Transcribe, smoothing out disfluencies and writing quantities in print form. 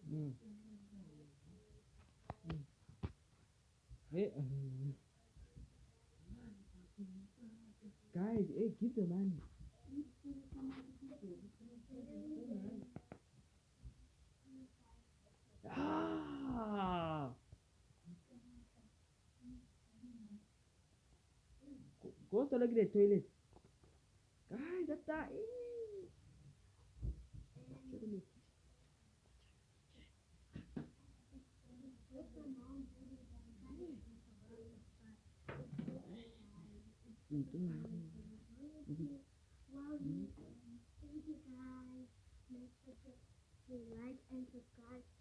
Mm. Hey, guys, hey, give the money. Ah, go to look at the toilet. Guys, that's that. Wow, thank you guys. Make sure to like and subscribe.